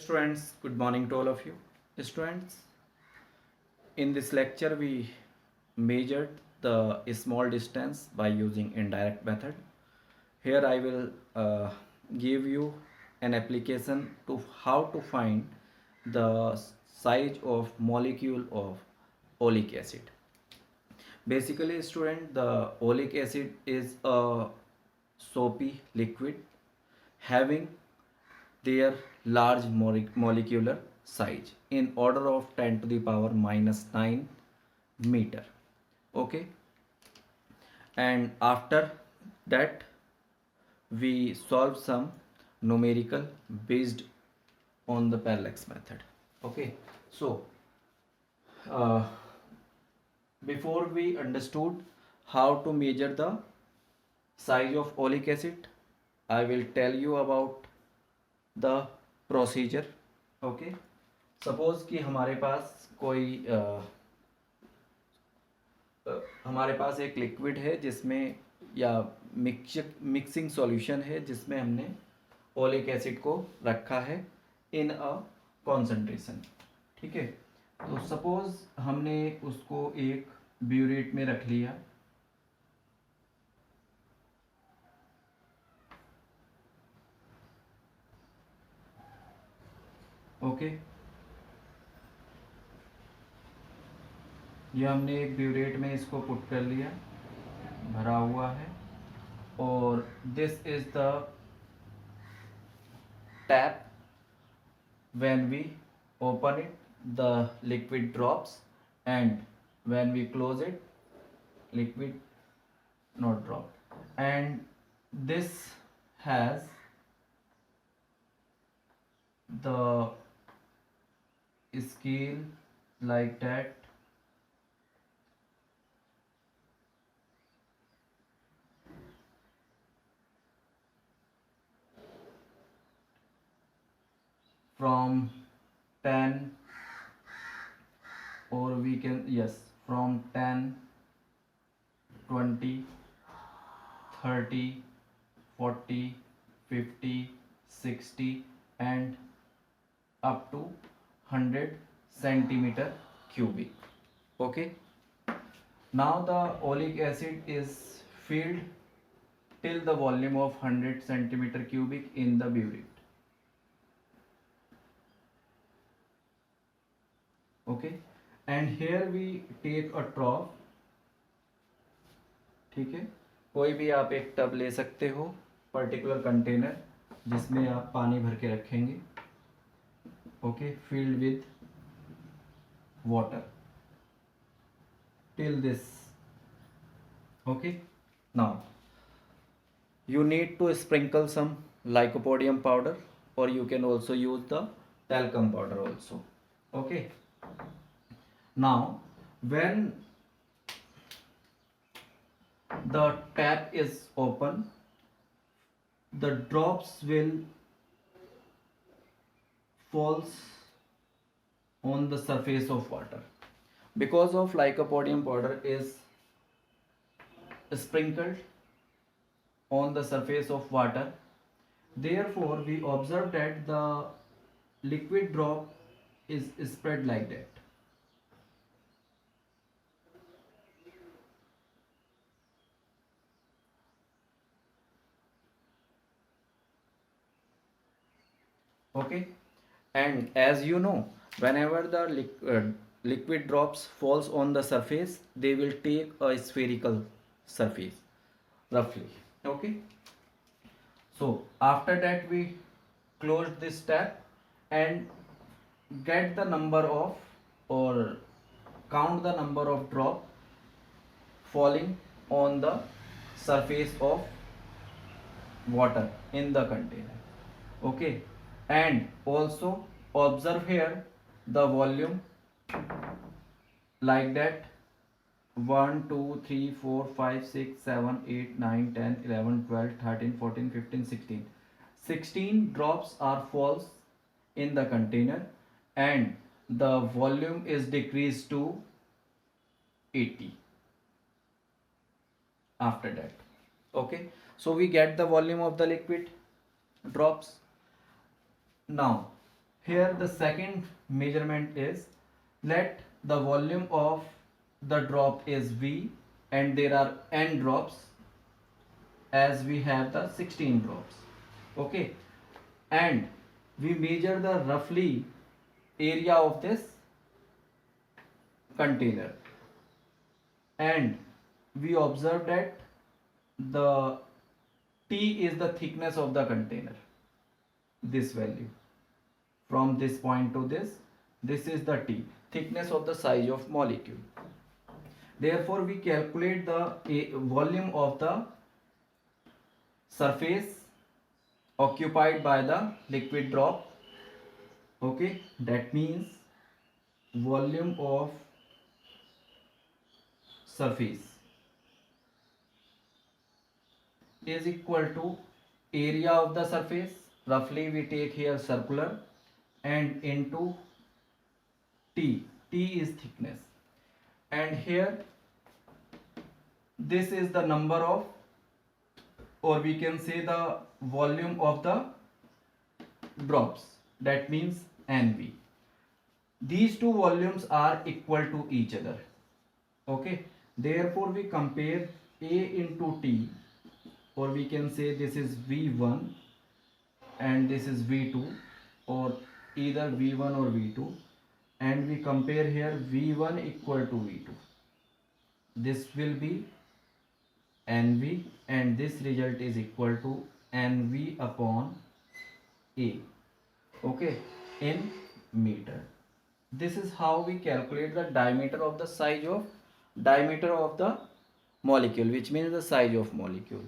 Students, good morning to all of you. Students, in this lecture we measured the small distance by using indirect method. Here I will give you an application to how to find the size of molecule of oleic acid. Basically, student, the oleic acid is a soapy liquid having their large molecular size in order of 10 to the power minus 9 meter. Okay, and after that we solve some numerical based on the parallax method. Okay, so uh, before we understood how to measure the size of oleic acid, I will tell you about the procedure. Okay, suppose कि हमारे पास एक liquid है जिसमें या mixing solution है जिसमें हमने oleic acid को रखा है इन अ कॉन्सेंट्रेशन. ठीक है, तो सपोज हमने उसको एक ब्यूरेट में रख लिया. ओके, ये हमने एक ब्यूरेट में इसको पुट कर लिया, भरा हुआ है. और this is the tap. when we open it the liquid drops, and when we close it liquid not drop. And this has the scale like that. From 10, or we can, yes, from 10, 20, 30, 40, 50, 60 and up to 100 centimeter cubic. Okay, now the oleic acid is filled till the volume of 100 centimeter cubic in the burette. Okay, and here we take a trough. ठीक है, कोई भी आप एक tub ले सकते हो, particular container जिसमें आप पानी भर के रखेंगे. Okay, filled with water till this. Okay, now you need to sprinkle some lycopodium powder, or you can also use the talcum powder also. Okay, now when the tap is open, the drops will falls on the surface of water. Because of lycopodium powder is sprinkled on the surface of water, therefore we observe that the liquid drop is spread like that. Okay, and as you know, whenever the liquid drops falls on the surface, they will take a spherical surface roughly. Okay, so after that we close this tap and get the number of, or count the number of drop falling on the surface of water in the container. Okay, and also observe here the volume like that: 1 2 3 4 5 6 7 8 9 10 11 12 13 14 15 16. 16 drops are falls in the container, and the volume is decreased to 80 after that. Okay, so we get the volume of the liquid drops. Now Here the second measurement is, let the volume of the drop is V and there are n drops, as we have the 16 drops. Okay, and we measure the roughly area of this container, and we observe that the T is the thickness of the container, this value from this point to this is the T, thickness of the size of molecule. Therefore we calculate the volume of the surface occupied by the liquid drop. Okay, that means volume of surface is equal to area of the surface, roughly we take here circular, and into T is thickness, and here this is the number of, or we can say the volume of the drops, that means NV. These two volumes are equal to each other. Okay, therefore we compare A into T, or we can say this is V1 and this is V2, or either V1 or V2, and we compare here V1 equal to V2. This will be NV, and this result is equal to NV upon A. Okay, in meter. This is how we calculate the diameter of the molecule, which means the size of molecule.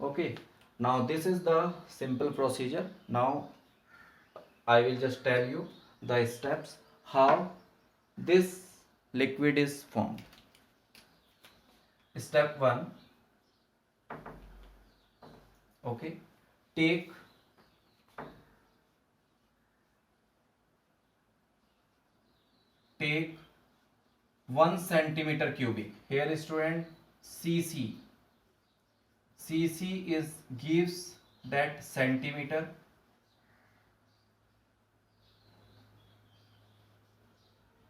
Okay, now this is the simple procedure. Now I will just tell you the steps how this liquid is formed. Step 1. Okay, take 1 centimeter cubic. Here student, cc is gives that centimeter,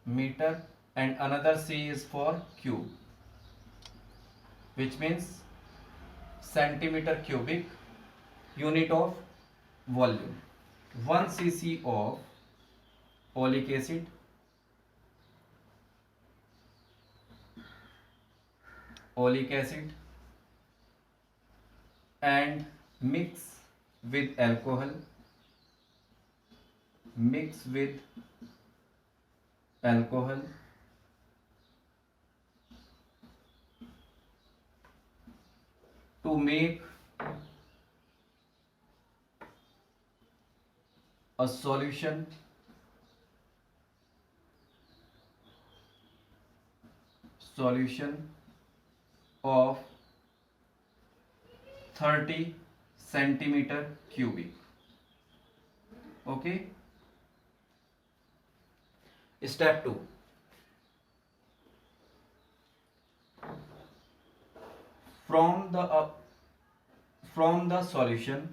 meter, and another C is for cube, which means centimeter cubic, unit of volume. 1 cc of oleic acid, and mix with alcohol, to make a solution of 30 centimeter cubic. Okay, step 2. From the solution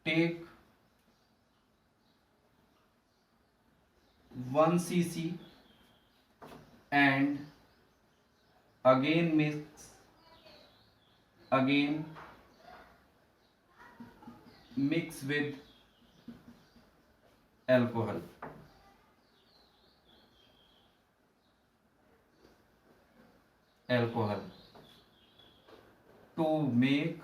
take 1 cc and again mix with alcohol. To make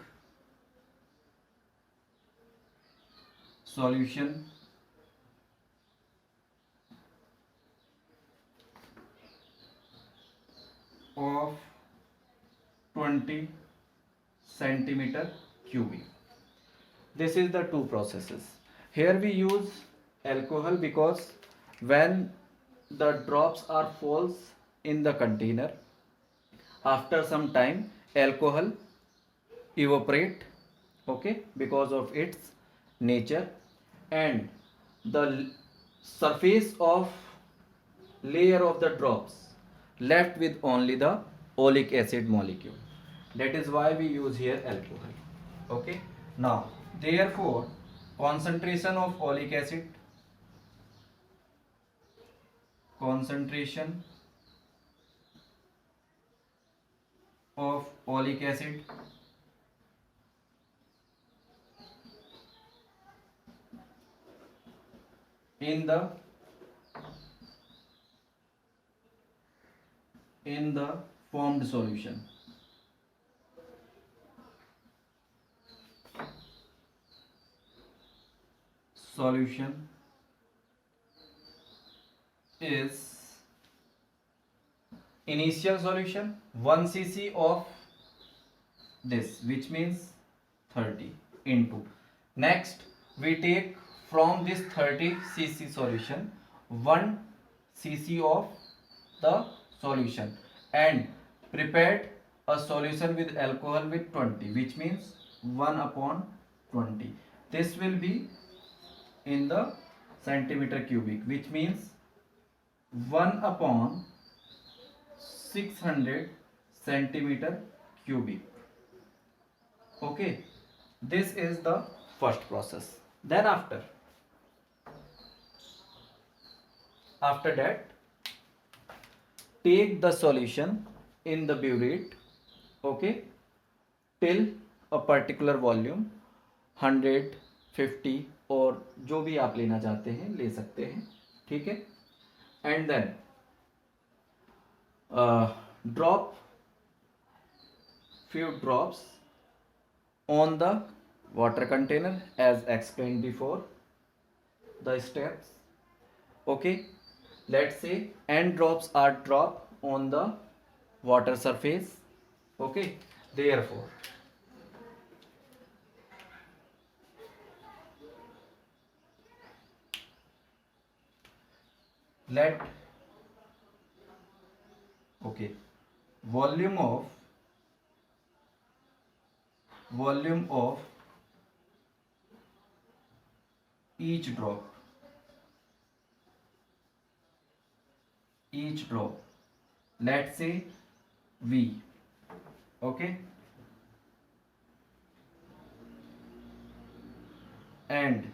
solution of 20 centimeter cubic. This is the two processes. Here we use alcohol because when the drops are falls in the container, after some time alcohol evaporate, okay, because of its nature, and the surface of layer of the drops left with only the oleic acid molecule. That is why we use here alcohol. Okay. Now therefore concentration of oleic acid, concentration of oleic acid in the formed solution is initial solution 1 cc of this, which means 30 into, next we take from this 30 cc solution 1 cc of the solution and prepared a solution with alcohol with 20, which means 1 upon 20. This will be in the centimeter cubic, which means 1 upon 600 centimeter cubic. Okay, this is the first process. Then after that, take the solution in the burette, okay, till a particular volume 100, 50 और जो भी आप लेना चाहते हैं ले सकते हैं, ठीक है. And then drop few drops on the water container as explained before the steps. Okay, let's say n drops are dropped on the water surface. Okay, therefore let volume of each drop let's say V. Okay, and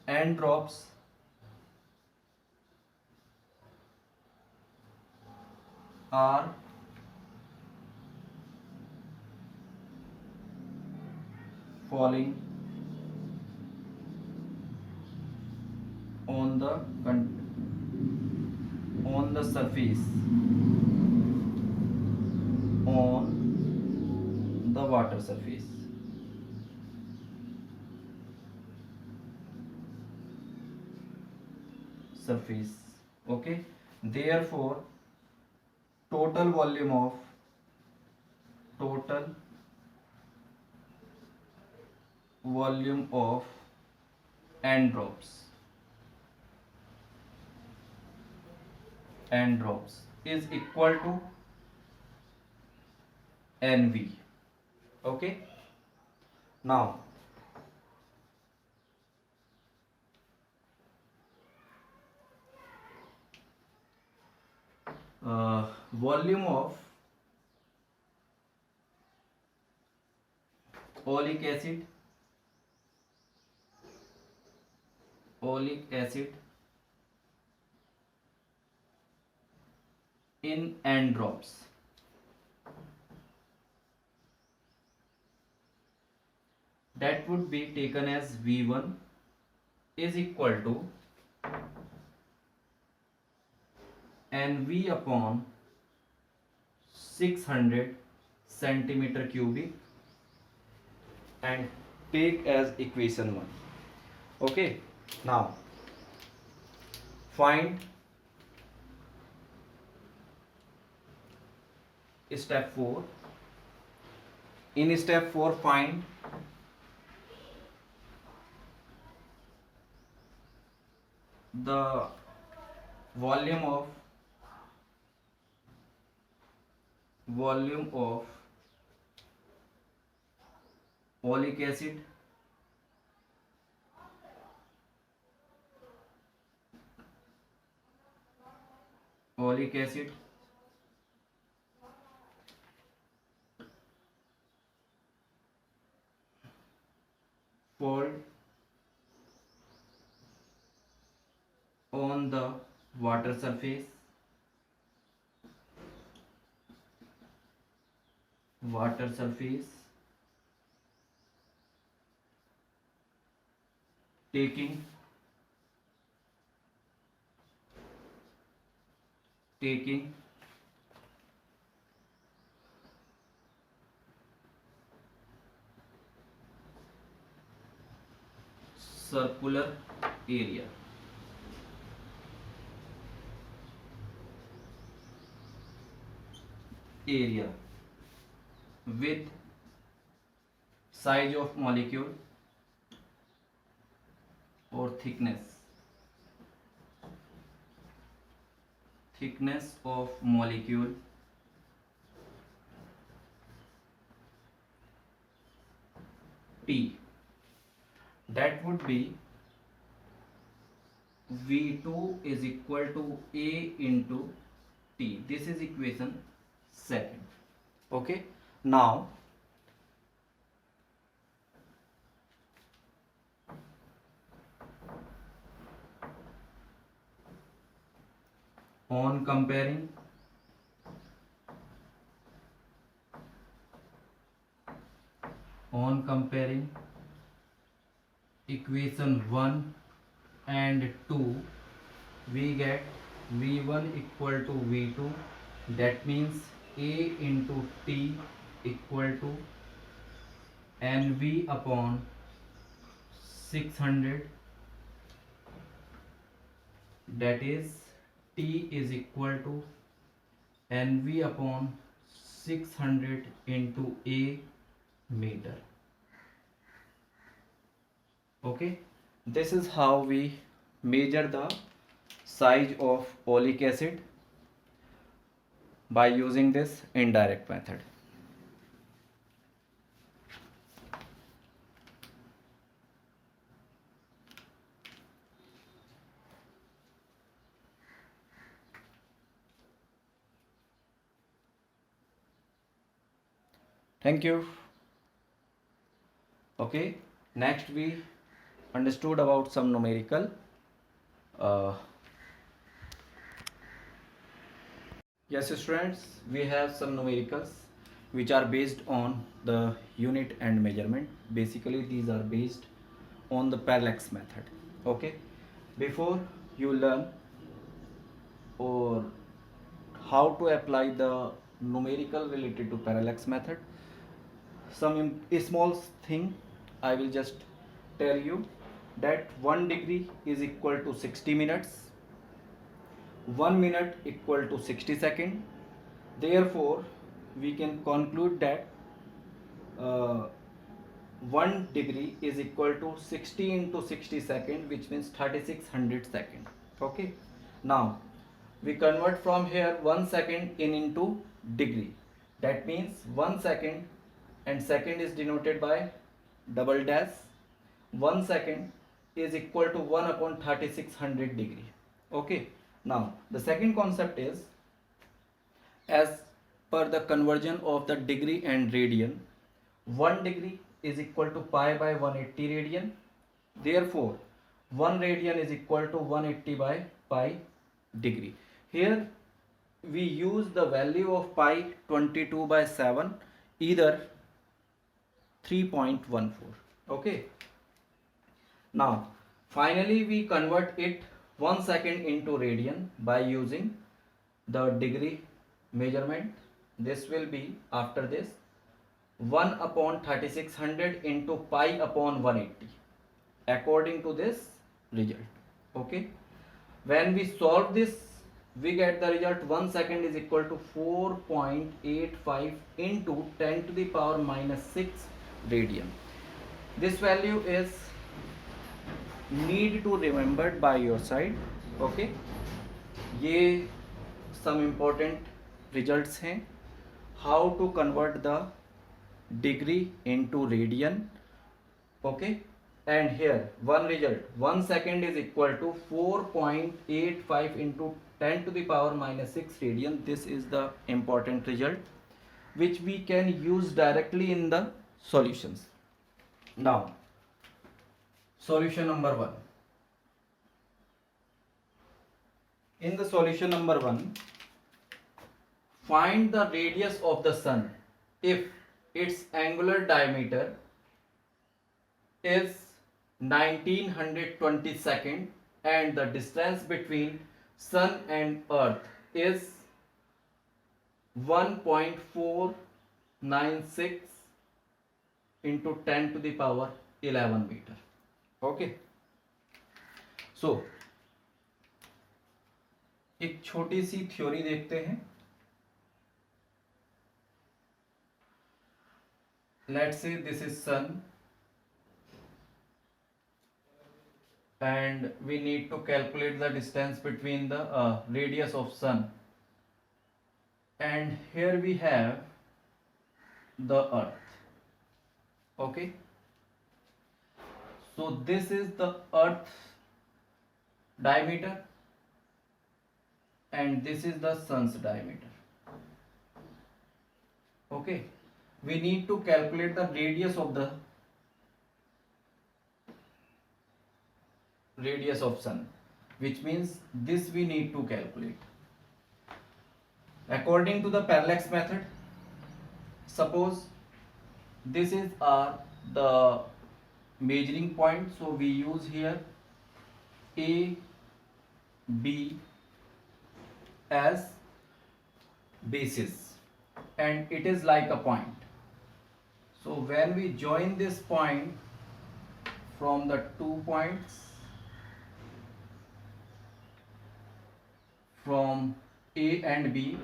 n drops are falling on the surface on the water surface. Okay, therefore total volume of n drops is equal to NV. Okay, now volume of oleic acid in n drops that would be taken as V1 is equal to NV upon 600 centimeter cubic and take as equation 1. Okay, now find step 4. In step 4 find the volume of oleic acid called on the water surface, taking circular area. With size of molecule or thickness of molecule T, that would be V2 is equal to A into T. This is equation 2. Okay, now on comparing equation 1 and 2, we get V1 equal to V2, that means A into T equal to NV upon 600, that is T is equal to NV upon 600 into A meter. Okay, this is how we measure the size of oleic acid by using this indirect method. Thank you. Okay, next we understood about some numerical. Yes students, we have some numericals which are based on the unit and measurement. Basically these are based on the parallax method. Okay, before you learn or how to apply the numerical related to parallax method, some small thing I will just tell you, that 1 degree is equal to 60 minutes, 1 minute equal to 60 seconds. Therefore we can conclude that 1 degree is equal to 60 into 60 seconds, which means 3600 seconds. Okay, now we convert from here 1 second into degree, that means 1 second, and second is denoted by double dash. 1 second is equal to 1 upon 3600 degree. Okay, now the second concept is, as per the conversion of the degree and radian, 1 degree is equal to pi by 180 radian. Therefore 1 radian is equal to 180 by pi degree. Here we use the value of pi 22 by 7, either 3.14. okay, now finally we convert it 1 second into radian by using the degree measurement. This will be, after this, 1 upon 3600 into pi upon 180 according to this result. Okay, when we solve this, we get the result 1 second is equal to 4.85 into 10 to the power minus 6 radian. This value is need to remembered by your side. Okay, ये some important results हैं, how to convert the degree into radian. Okay, and here one result, 1 second is equal to 4.85 into 10 to the power minus 6 radian. This is the important result which we can use directly in the solutions. Now Solution number 1. In the solution number 1, find the radius of the sun if its angular diameter is 1920 second and the distance between sun and earth is 1.496 into 10 to the power 11 meter. Okay, so एक छोटी सी theory देखते हैं. Let's say this is sun and we need to calculate the distance between the radius of sun, and here we have the earth. Okay, so this is the earth diameter and this is the sun's diameter. Okay, we need to calculate the radius of sun, which means this we need to calculate. According to the parallax method, suppose this is the measuring point, so we use here A, B as basis and it is like a point. So when we join this point from the 2 points from A and B,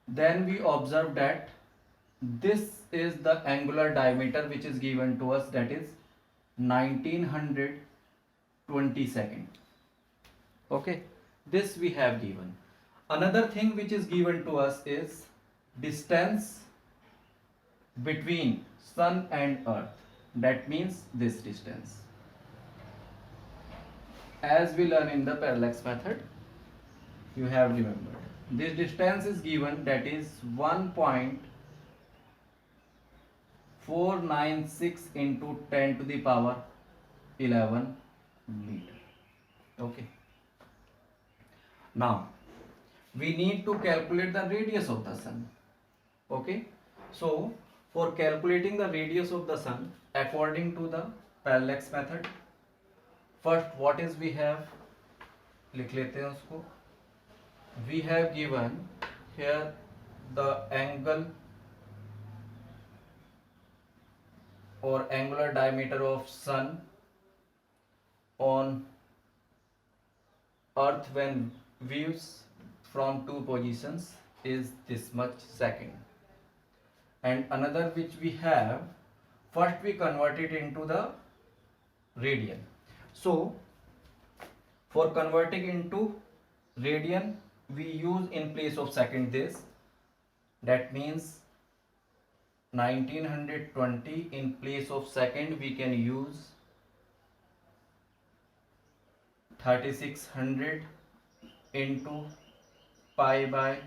then we observe that this is the angular diameter which is given to us, that is 1920 second. Okay, this we have given. Another thing which is given to us is distance between sun and earth, that means this distance. As we learn in the parallax method, you have remembered this distance is given, that is 1.496 into 10 to the power 11 meter. Okay, now we need to calculate the radius of the sun. Okay, so for calculating the radius of the sun according to the parallax method, first what is we have, लिख लेते हैं उसको. We have given here the angle or angular diameter of sun on earth when views from two positions is this much second, and another which we have, first we convert it into the radian. So for converting into radian, we use in place of second this, that means 1920 in place of second we can use 3600 into pi by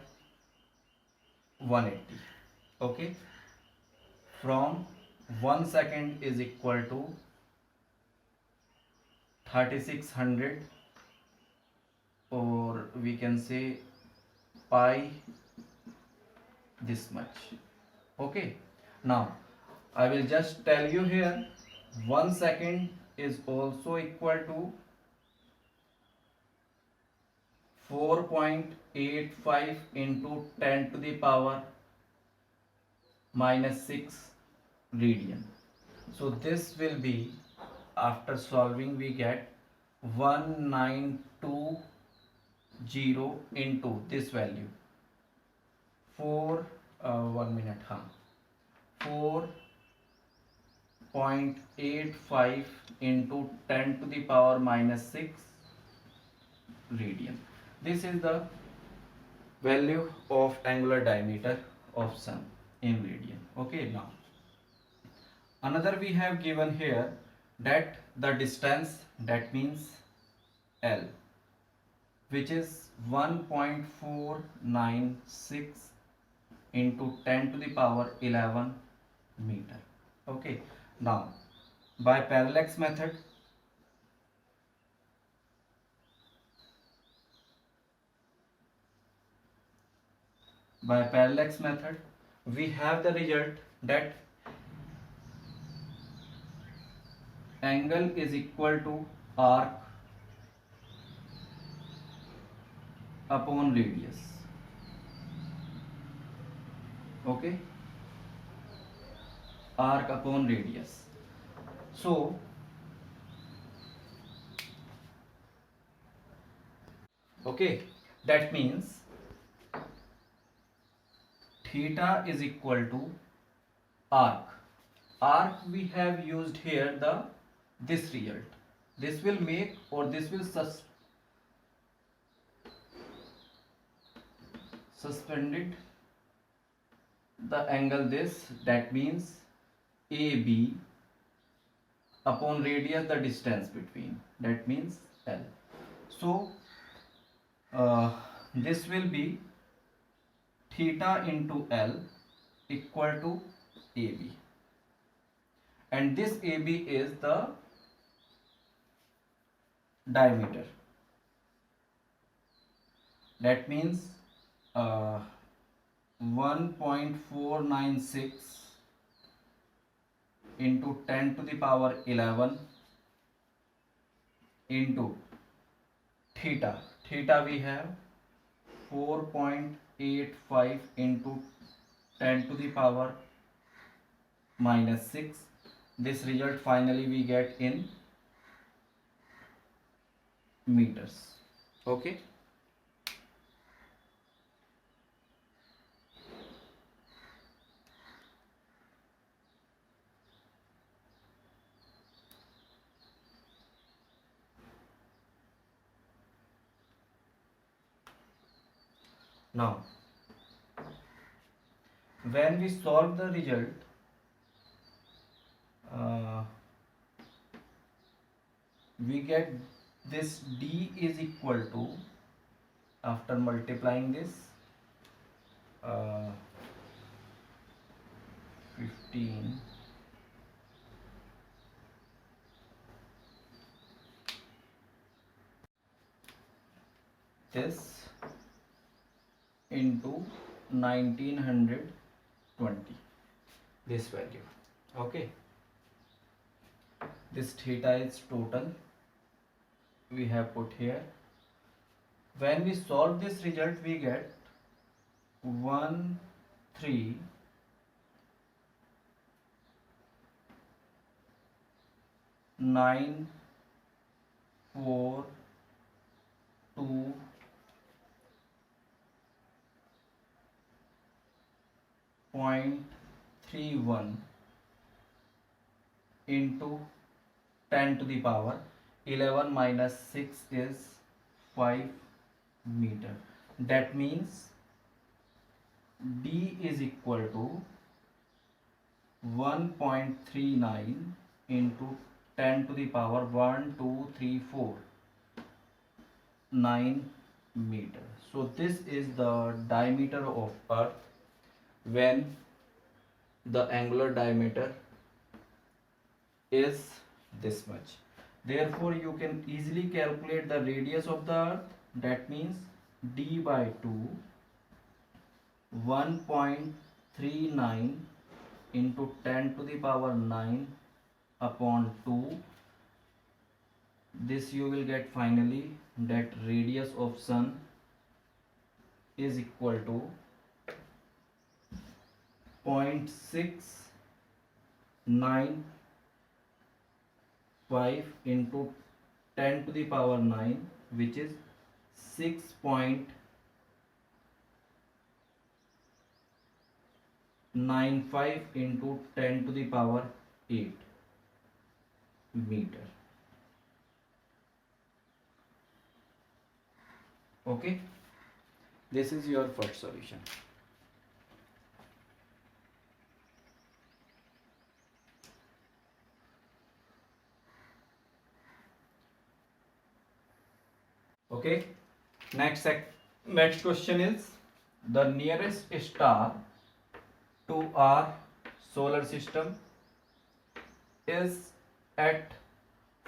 180. Okay, from 1 second is equal to 3600, or we can say pi this much. Okay, now I will just tell you here 1 second is also equal to 4.85 into 10 to the power minus 6 radian. So this will be, after solving we get 1920 into this value 4.85 into 10 to the power minus 6 radian. This is the value of angular diameter of sun in radian. Okay, now another we have given here that the distance, that means L, which is 1.496 into 10 to the power 11 meter. Okay, now by parallax method by parallax method, we have the result that angle is equal to arc upon radius. Okay, arc upon radius. So okay, that means theta is equal to arc. Arc we have used here the this result. This will make, or this will suspended the angle this, that means AB upon radius the distance between, that means L. So this will be theta into L equal to AB, and this AB is the diameter, that means 1.496 into 10 to the power 11 into theta. Theta we have 4.85 into 10 to the power minus 6. This result finally we get in meters. Okay. Now, when we solve the result, we get this D is equal to, after multiplying this, 15 this into 1920, this value. Okay, this theta is total we have put here. When we solve this result, we get 1,942.31 into 10 to the power 11 minus 6 is 5 meter. That means D is equal to 1.39 into 10 to the power 1, 2, 3, 4, 9 meter. So this is the diameter of Earth when the angular diameter is this much. Therefore, you can easily calculate the radius of the Earth. That means D by 2, 1.39 into 10 to the power 9 upon 2. This you will get finally that radius of Sun is equal to 0.695 into 10 to the power 9, which is 6.95 into 10 to the power 8 meter. Okay, this is your first solution. Okay, next question is, the nearest star to our solar system is at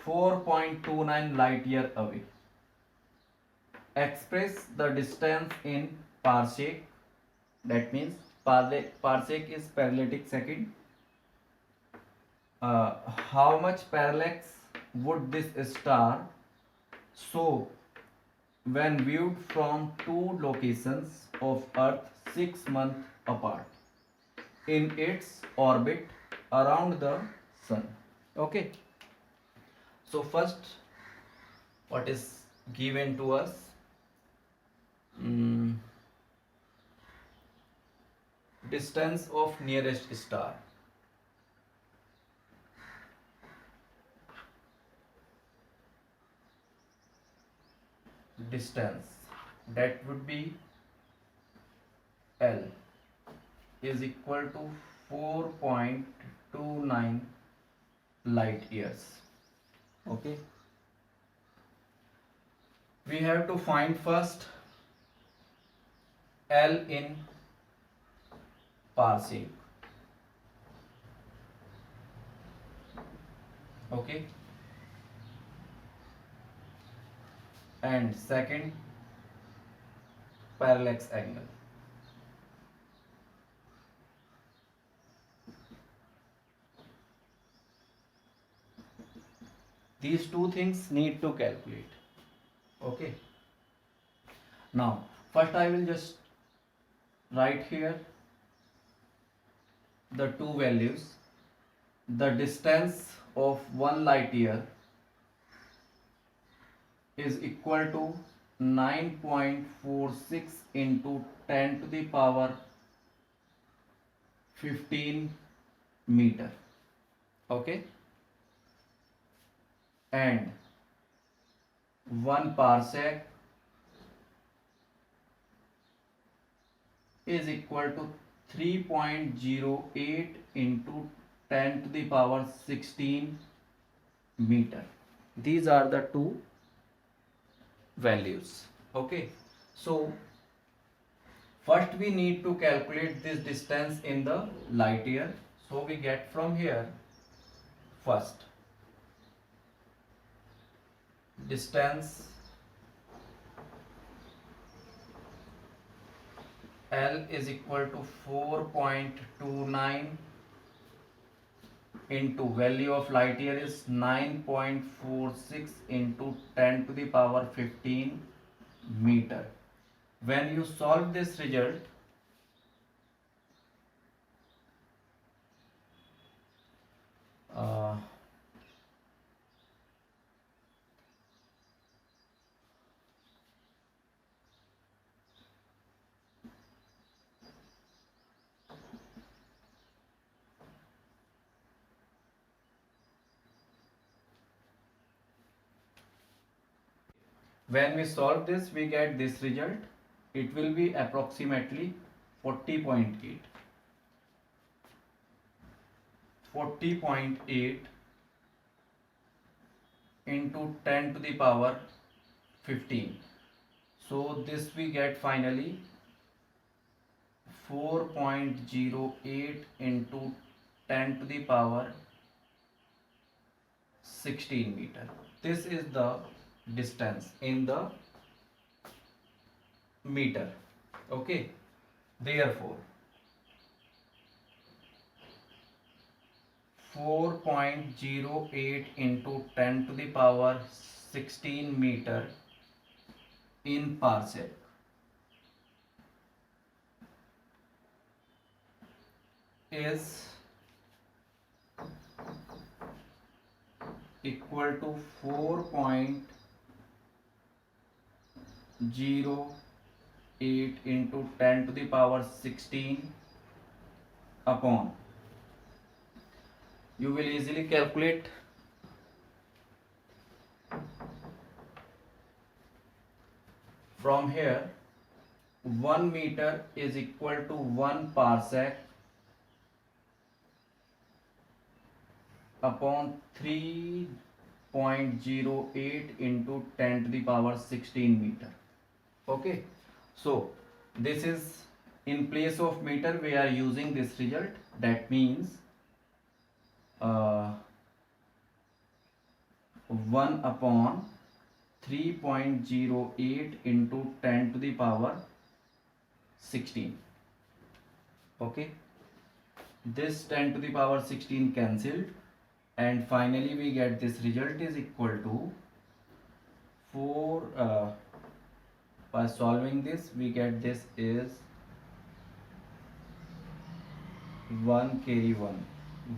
4.29 light year away. Express the distance in parsec That means parsec is parallelic second. How much parallax would this star show when viewed from two locations of Earth 6 months apart in its orbit around the Sun? Okay. So first, what is given to us? Mm, Distance of nearest star. Distance, that would be L, is equal to 4.29 light years. Okay. We have to find first L in parsec. Okay. And second, parallax angle. These two things need to calculate. Okay. Now, first I will just write here the two values. The distance of 1 light year is equal to 9.46 into 10 to the power 15 meter. Okay. And 1 parsec is equal to 3.08 into 10 to the power 16 meter. These are the two values. Okay. So first we need to calculate this distance in the light year. So we get from here first distance L is equal to 4.29 into value of light year is 9.46 into 10 to the power 15 meter. When you solve this result, uh, when we solve this, we get this result. It will be approximately 40.8. 40.8 into 10 to the power 15. So this we get finally 4.08 into 10 to the power 16 meter. This is the distance in the meter. Okay. Therefore 4.08 into 10 to the power 16 meter in parsec is equal to 4.08 into 10 to the power 16 upon, you will easily calculate from here. 1 meter is equal to 1 parsec upon 3.08 into 10 to the power 16 meter. Okay. So this is, in place of meter we are using this result. That means 1 upon 3.08 into 10 to the power 16. Okay, this 10 to the power 16 cancelled, and finally we get this result is equal to 4. By solving this we get this is 1 carry 1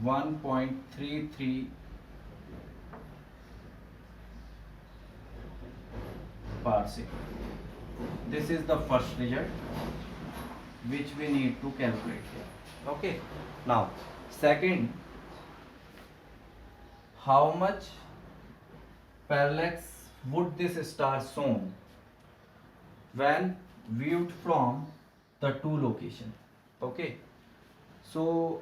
1.33 parsec. This is the first result which we need to calculate here. Okay, now second, how much parallax would this star shown when viewed from the two location? Okay, so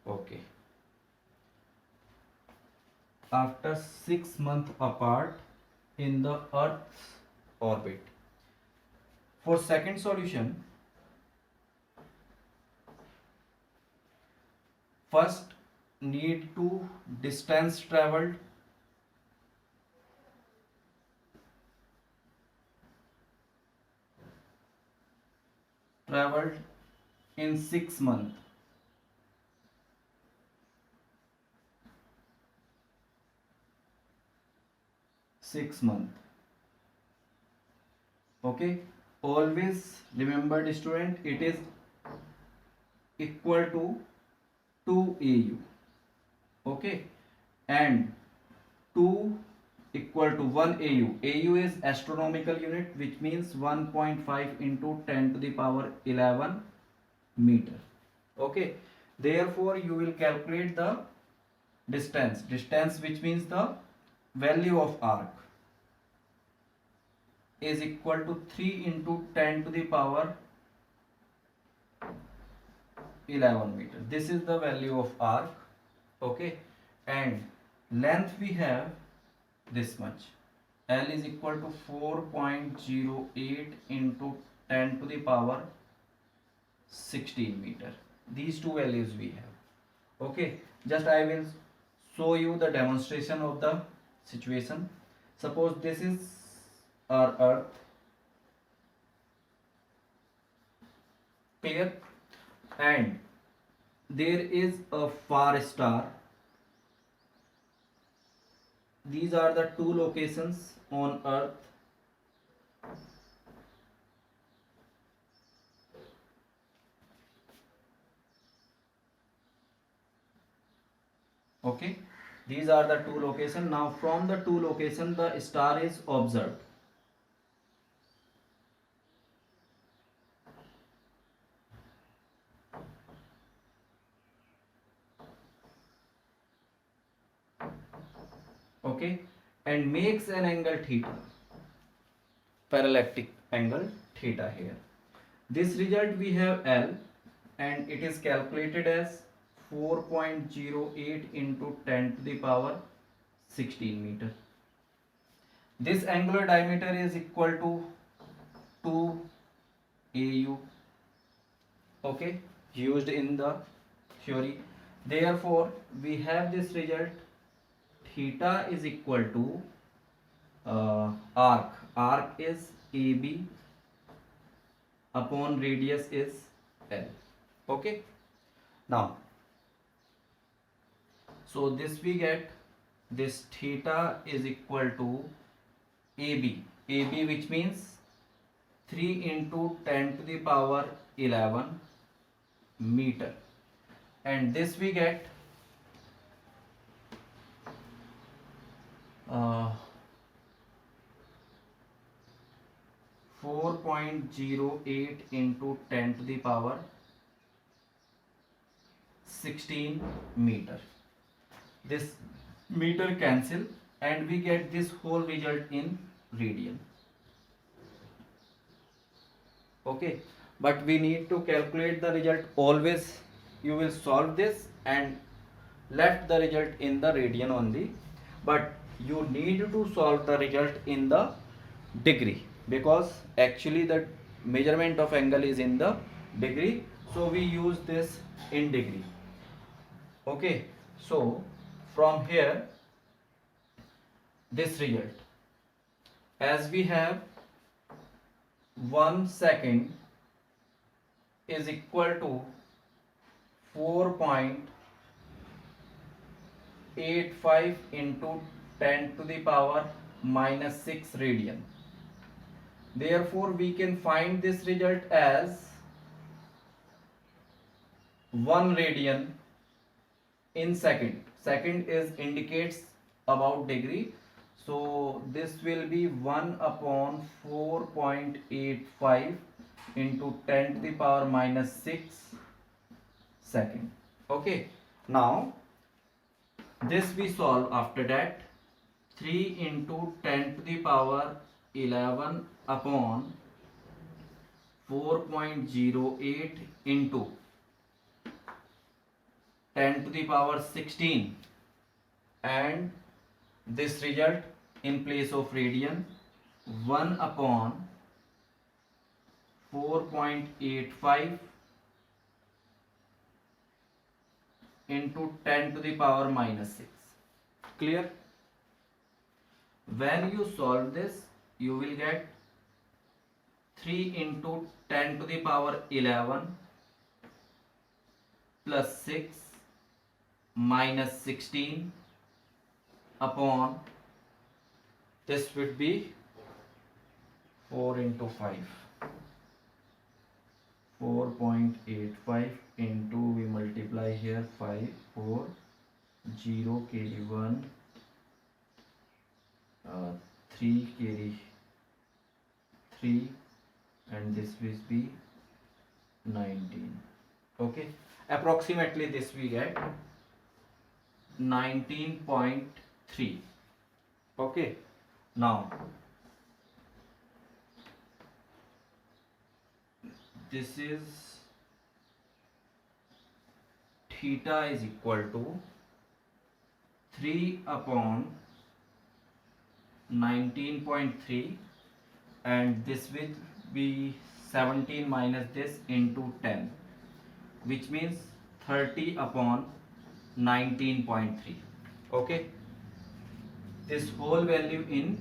okay, after 6 months apart in the Earth's orbit. For second solution, first need to distance traveled in 6 months. Okay, always remember the student, it is equal to 2 AU. Okay, and 2 equal to 1 AU. AU is astronomical unit, which means 1.5 into 10 to the power 11 meter. Okay, therefore you will calculate the distance, which means the value of arc is equal to 3 into 10 to the power 11 meter. This is the value of arc. Okay, and length we have this much. L is equal to 4.08 into 10 to the power 16 meter. These two values we have. Okay, just I will show you the demonstration of the situation. Suppose this is our Earth pair, and there is a far star. These are the two locations on Earth. Okay, these are the two locations. Now from the two locations the star is observed. Okay, and makes an angle theta, parallactic angle theta here. This result we have L, and it is calculated as 4.08 into 10 to the power 16 meter. This angular diameter is equal to 2 AU. Okay, used in the theory. Therefore we have this result, theta is equal to arc is AB upon radius is L. Okay, now so this we get, this theta is equal to AB, which means 3 into 10 to the power 11 meter, and this we get 4.08 into 10 to the power 16 meter. This meter cancel, and we get this whole result in radian. Okay, but we need to calculate the result. Always you will solve this and left the result in the radian only, but you need to solve the result in the degree, because actually the measurement of angle is in the degree, so we use this in degree. Okay, so from here this result, as we have 1 second is equal to 4.85 into 10 to the power minus 6 radian. Therefore we can find this result as 1 radian in second. Second is indicates about degree, so this will be 1 upon 4.85 into 10 to the power minus 6 second. Okay, now this we solve. After that, 3 into 10 to the power 11 upon 4.08 into 10 to the power 16, and this result in place of radian 1 upon 4.85 into 10 to the power minus 6. Clear? When you solve this, you will get 3 into 10 to the power 11 plus 6 minus 16 upon, this would be 4 into 5. 4.85 into, we multiply here 5, 4, 0 carry 1, 3 carry 3, and this will be 19. Okay, approximately this we get 19.3. Okay, now this is theta is equal to 3 upon 19.3, and this will be 17 minus this into 10, which means 30 upon 19.3. Okay, this whole value in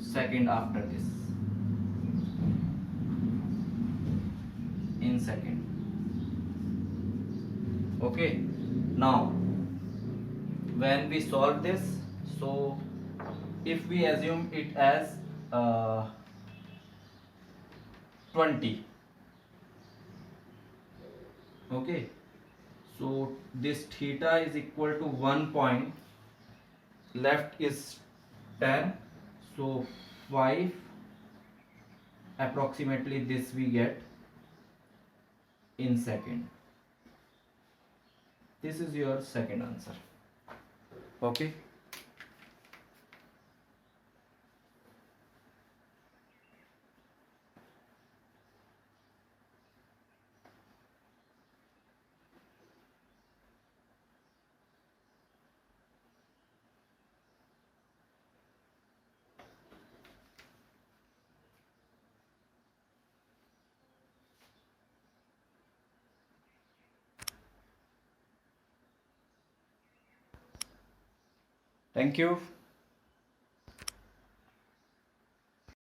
second, after this in second. Okay, now when we solve this, so if we assume it as 20, okay, so this theta is equal to 1 point, left is 10, so 5, approximately this we get in second. This is your second answer. Okay. Thank you.